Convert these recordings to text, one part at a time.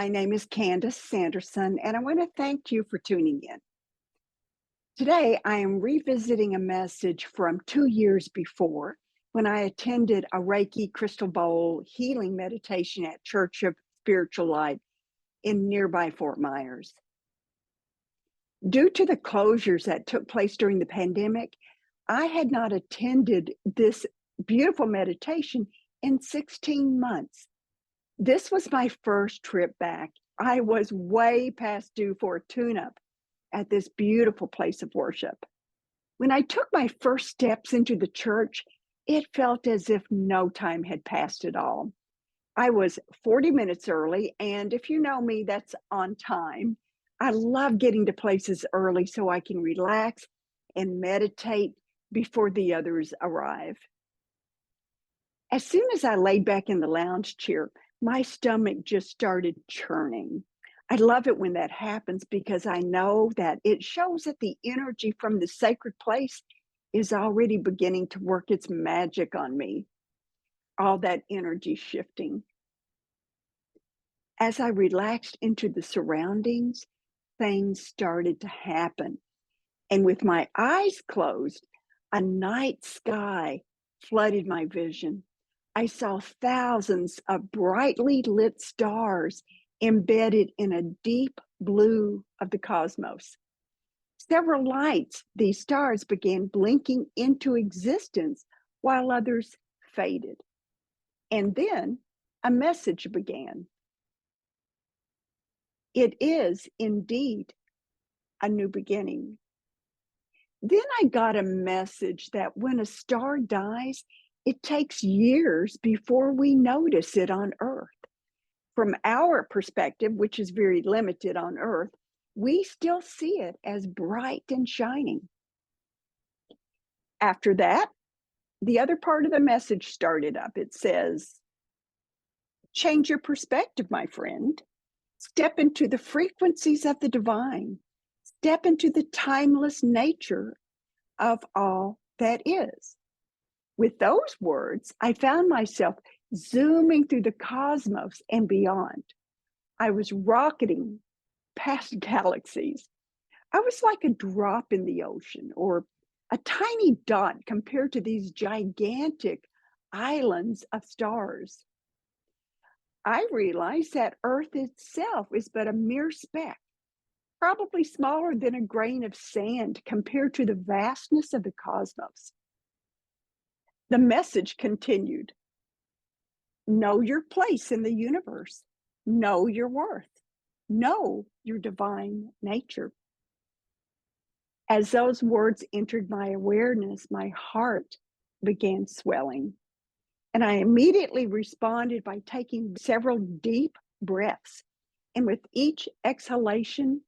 My name is Candice Sanderson, and I want to thank you for tuning in. Today, I am revisiting a message from 2 years before when I attended a Reiki crystal bowl healing meditation at Church of Spiritual Life in nearby Fort Myers. Due to the closures that took place during the pandemic, I had not attended this beautiful meditation in 16 months. This was my first trip back. I was way past due for a tune-up at this beautiful place of worship. When I took my first steps into the church, it felt as if no time had passed at all. I was 40 minutes early, and if you know me, that's on time. I love getting to places early so I can relax and meditate before the others arrive. As soon as I laid back in the lounge chair, my stomach just started churning. I love it when that happens because I know that it shows that the energy from the sacred place is already beginning to work its magic on me. All that energy shifting. As I relaxed into the surroundings, things started to happen. And with my eyes closed, a night sky flooded my vision. I saw thousands of brightly lit stars embedded in a deep blue of the cosmos. Several lights, these stars began blinking into existence while others faded. And then a message began. It is indeed a new beginning. Then I got a message that when a star dies, it takes years before we notice it on Earth. From our perspective, which is very limited on Earth, we still see it as bright and shining. After that, the other part of the message started up. It says, change your perspective, my friend. Step into the frequencies of the divine. Step into the timeless nature of all that is. With those words, I found myself zooming through the cosmos and beyond. I was rocketing past galaxies. I was like a drop in the ocean or a tiny dot compared to these gigantic islands of stars. I realized that Earth itself is but a mere speck, probably smaller than a grain of sand compared to the vastness of the cosmos. The message continued. Know your place in the universe. Know your worth. Know your divine nature. As those words entered my awareness, my heart began swelling. And I immediately responded by taking several deep breaths. And with each exhalation,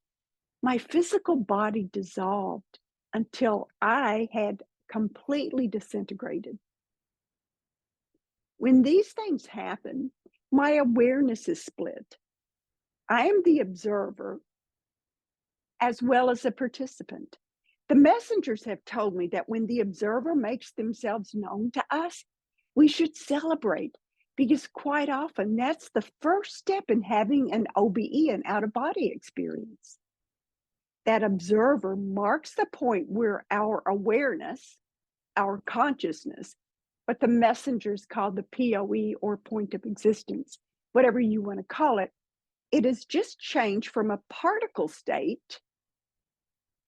my physical body dissolved until I had completely disintegrated. When these things happen, my awareness is split. I am the observer as well as a participant. The messengers have told me that when the observer makes themselves known to us, we should celebrate because quite often that's the first step in having an OBE, an out-of-body experience. That observer marks the point where our awareness, our consciousness, what the messengers call the POE or point of existence, whatever you want to call it, it is just changed from a particle state,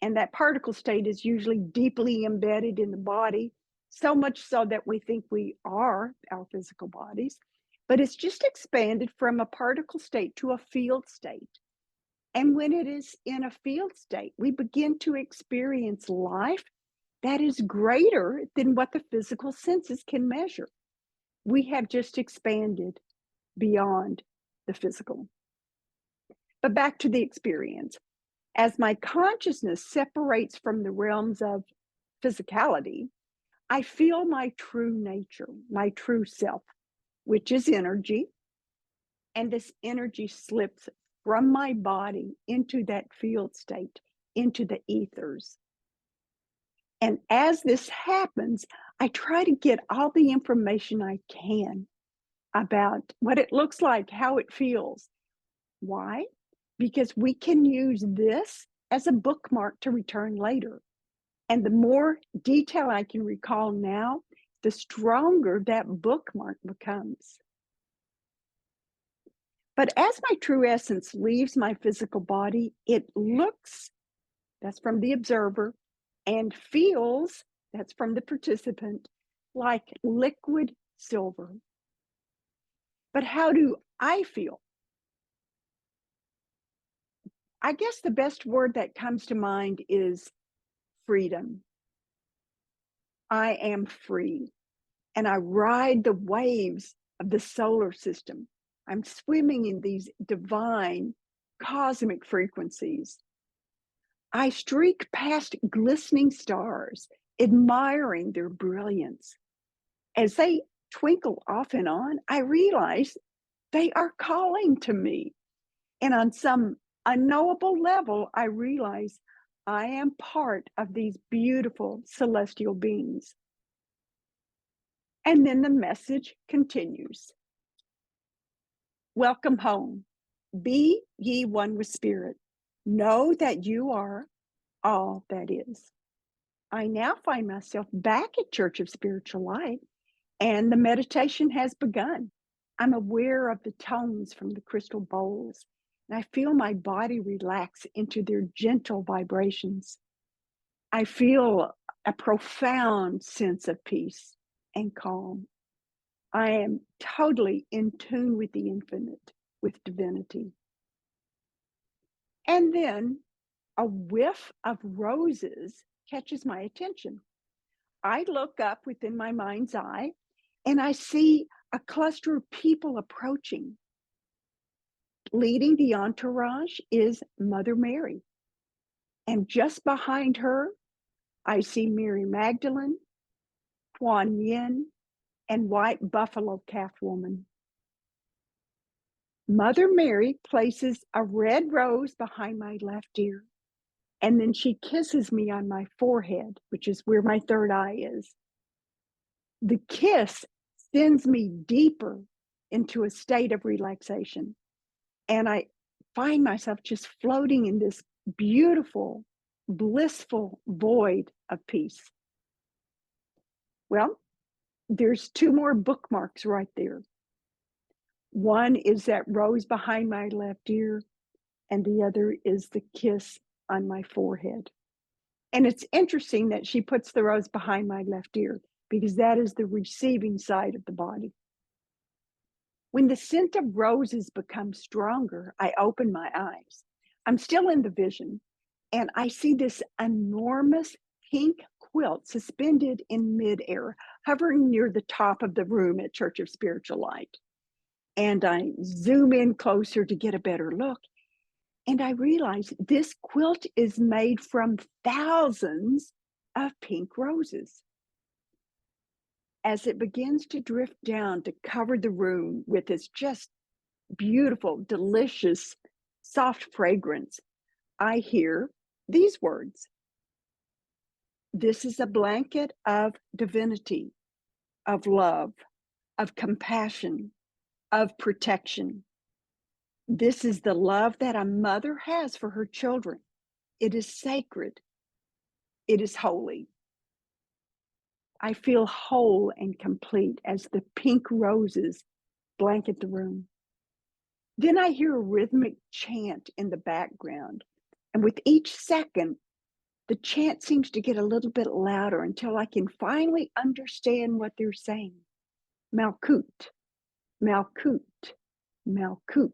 and that particle state is usually deeply embedded in the body, so much so that we think we are our physical bodies, but it's just expanded from a particle state to a field state. And when it is in a field state, we begin to experience life that is greater than what the physical senses can measure. We have just expanded beyond the physical. But back to the experience. As my consciousness separates from the realms of physicality, I feel my true nature, my true self, which is energy. And this energy slips from my body into that field state, into the ethers. And as this happens, I try to get all the information I can about what it looks like, how it feels, Why? Because we can use this as a bookmark to return later. And the more detail I can recall now, the stronger that bookmark becomes. But as my true essence leaves my physical body, it looks, that's from the observer, and feels, that's from the participant, like liquid silver. But how do I feel? I guess the best word that comes to mind is freedom. I am free, and I ride the waves of the solar system. I'm swimming in these divine cosmic frequencies. I streak past glistening stars, admiring their brilliance. As they twinkle off and on, I realize they are calling to me. And on some unknowable level, I realize I am part of these beautiful celestial beings. And then the message continues. Welcome home. Be ye one with spirit. Know that you are all that is. I now find myself back at Church of Spiritual Life, and the meditation has begun. I'm aware of the tones from the crystal bowls, and I feel my body relax into their gentle vibrations. I feel a profound sense of peace and calm. I am totally in tune with the infinite, with divinity. And then a whiff of roses catches my attention. I look up within my mind's eye and I see a cluster of people approaching. Leading the entourage is Mother Mary. And just behind her, I see Mary Magdalene, Kuan Yin, and White Buffalo Calf Woman. Mother Mary places a red rose behind my left ear, and then she kisses me on my forehead, which is where my third eye is. The kiss sends me deeper into a state of relaxation, and I find myself just floating in this beautiful, blissful void of peace. Well, there's two more bookmarks right there. One is that rose behind my left ear, and the other is the kiss on my forehead. And it's interesting that she puts the rose behind my left ear, because that is the receiving side of the body. When the scent of roses becomes stronger, I open my eyes. I'm still in the vision, and I see this enormous pink quilt suspended in midair, hovering near the top of the room at Church of Spiritual Light. And I zoom in closer to get a better look, and I realize this quilt is made from thousands of pink roses. As it begins to drift down to cover the room with its just beautiful, delicious, soft fragrance, I hear these words. This is a blanket of divinity, of love, of compassion, of protection. This is the love that a mother has for her children. It is sacred. It is holy. I feel whole and complete as the pink roses blanket the room. Then I hear a rhythmic chant in the background. And with each second, the chant seems to get a little bit louder until I can finally understand what they're saying. Malcoot, Malcoot, Malcoot.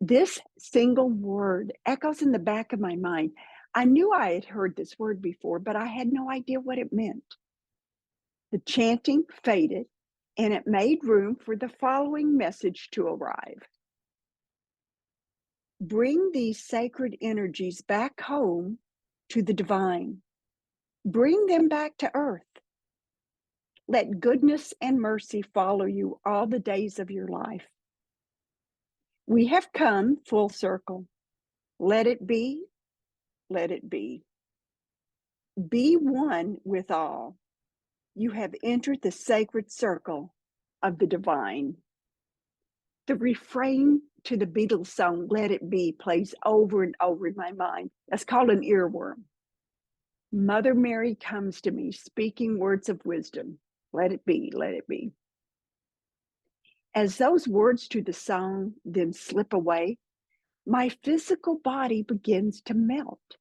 This single word echoes in the back of my mind. I knew I had heard this word before, but I had no idea what it meant. The chanting faded, and it made room for the following message to arrive. Bring these sacred energies back home to the divine. Bring them back to earth. Let goodness and mercy follow you all the days of your life. We have come full circle. Let it be, let it be. Be one with all. You have entered the sacred circle of the divine. The refrain to the Beatles song, Let It Be, plays over and over in my mind. That's called an earworm. Mother Mary comes to me speaking words of wisdom. Let it be, let it be. As those words to the song then slip away, my physical body begins to melt,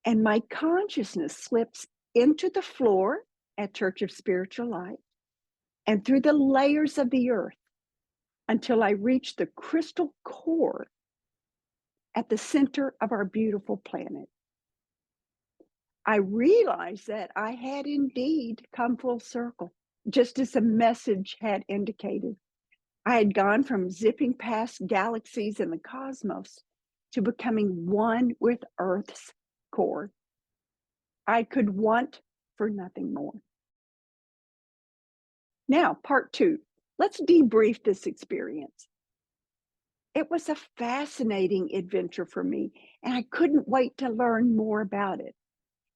and my consciousness slips into the floor at Church of Spiritual Life and through the layers of the earth until I reach the crystal core at the center of our beautiful planet. I realized that I had indeed come full circle, just as the message had indicated. I had gone from zipping past galaxies in the cosmos to becoming one with Earth's core. I could want for nothing more. Now, part 2. Let's debrief this experience. It was a fascinating adventure for me, and I couldn't wait to learn more about it.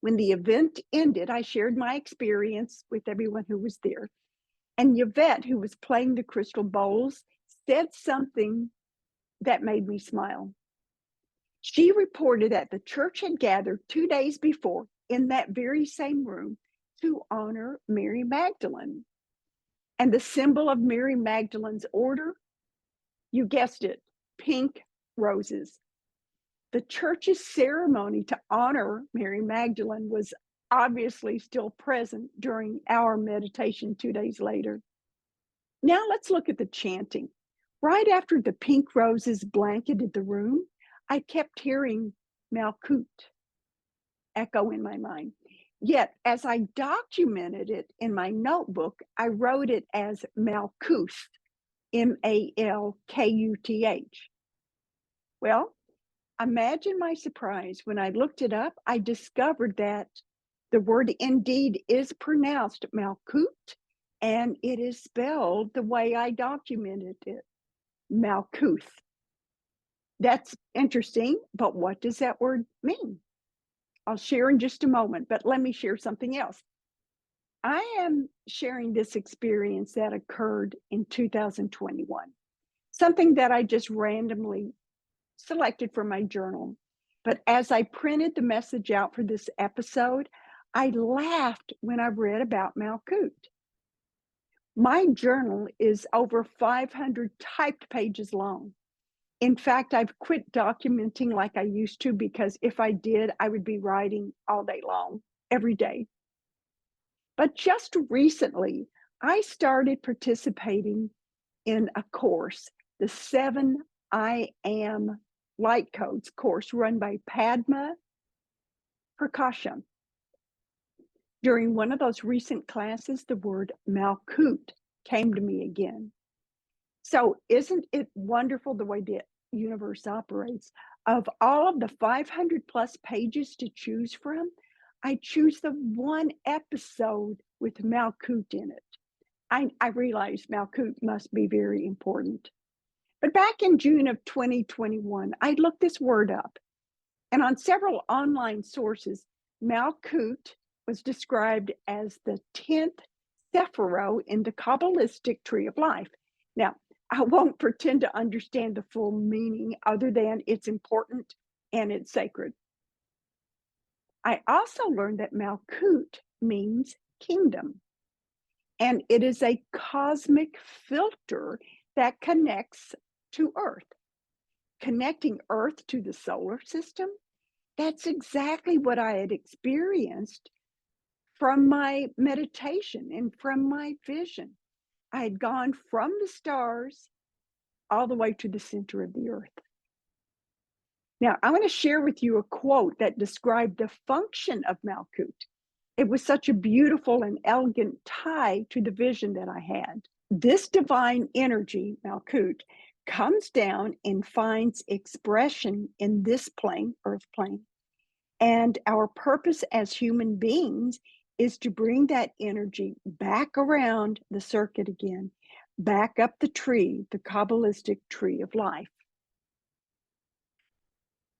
When the event ended, I shared my experience with everyone who was there. And Yvette, who was playing the crystal bowls, said something that made me smile. She reported that the church had gathered 2 days before in that very same room to honor Mary Magdalene. And the symbol of Mary Magdalene's order, you guessed it, pink roses. The church's ceremony to honor Mary Magdalene was obviously still present during our meditation 2 days later. Now let's look at the chanting. Right after the pink roses blanketed the room, I kept hearing Malcoot echo in my mind. Yet, as I documented it in my notebook, I wrote it as Malkuth, M-A-L-K-U-T-H. Well, imagine my surprise when I looked it up. I discovered that the word indeed is pronounced Malcoot, and it is spelled the way I documented it, Malkuth. That's interesting, but what does that word mean? I'll share in just a moment, but let me share something else. I am sharing this experience that occurred in 2021, something that I just randomly selected from my journal. But as I printed the message out for this episode, I laughed when I read about Malcoot. My journal is over 500 typed pages long. In fact, I've quit documenting like I used to, because if I did, I would be writing all day long, every day. But just recently, I started participating in a course, the 7 I Am Light Codes course run by Padma Prakasham. During one of those recent classes, the word Malcoot came to me again. So isn't it wonderful the way the universe operates? Of all of the 500 plus pages to choose from, I choose the one episode with Malcoot in it. I realize Malcoot must be very important. But back in June of 2021, I looked this word up, and on several online sources, Malcoot was described as the 10th sephiroth in the Kabbalistic Tree of Life. Now, I won't pretend to understand the full meaning other than it's important and it's sacred. I also learned that Malcoot means kingdom, and it is a cosmic filter that connects to Earth. Connecting Earth to the solar system, that's exactly what I had experienced from my meditation and from my vision. I had gone from the stars all the way to the center of the earth. Now, I want to share with you a quote that described the function of Malcoot. It was such a beautiful and elegant tie to the vision that I had. This divine energy, Malcoot, comes down and finds expression in this plane, earth plane. And our purpose as human beings is to bring that energy back around the circuit again, back up the tree, the Kabbalistic Tree of Life.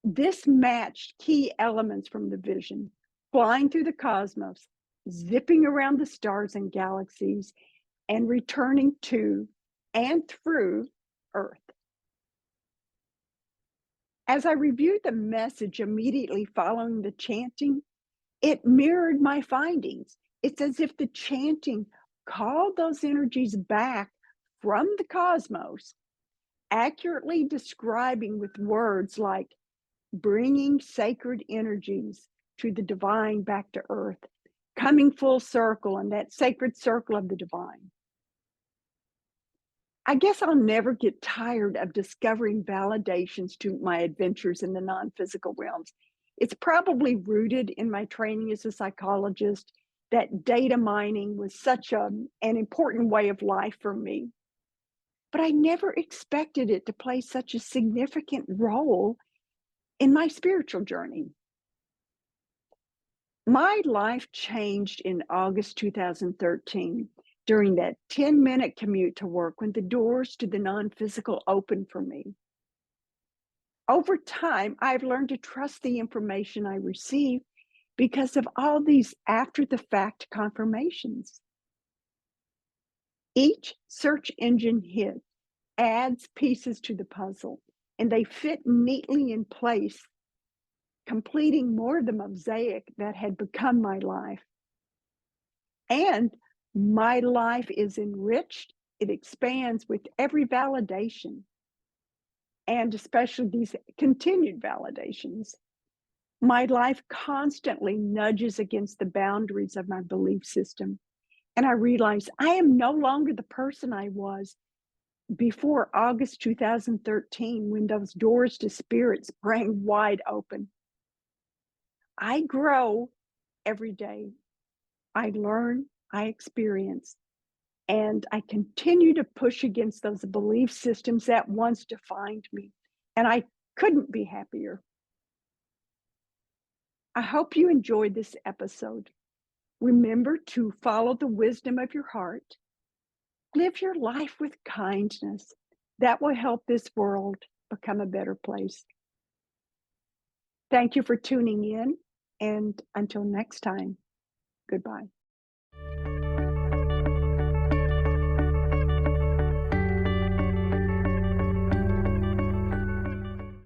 This matched key elements from the vision, flying through the cosmos, zipping around the stars and galaxies, and returning to and through Earth. As I reviewed the message immediately following the chanting, it mirrored my findings. It's as if the chanting called those energies back from the cosmos, accurately describing with words like bringing sacred energies to the divine back to earth, coming full circle in that sacred circle of the divine. I guess I'll never get tired of discovering validations to my adventures in the non-physical realms. It's probably rooted in my training as a psychologist that data mining was such an important way of life for me. But I never expected it to play such a significant role in my spiritual journey. My life changed in August 2013 during that 10-minute commute to work when the doors to the non-physical opened for me. Over time, I've learned to trust the information I receive because of all these after-the-fact confirmations. Each search engine hit adds pieces to the puzzle, and they fit neatly in place, completing more of the mosaic that had become my life. And my life is enriched, it expands with every validation, and especially these continued validations. My life constantly nudges against the boundaries of my belief system. And I realize I am no longer the person I was before August 2013 when those doors to spirit sprang wide open. I grow every day. I learn, I experience, and I continue to push against those belief systems that once defined me. And I couldn't be happier. I hope you enjoyed this episode. Remember to follow the wisdom of your heart. Live your life with kindness. That will help this world become a better place. Thank you for tuning in, and until next time, goodbye.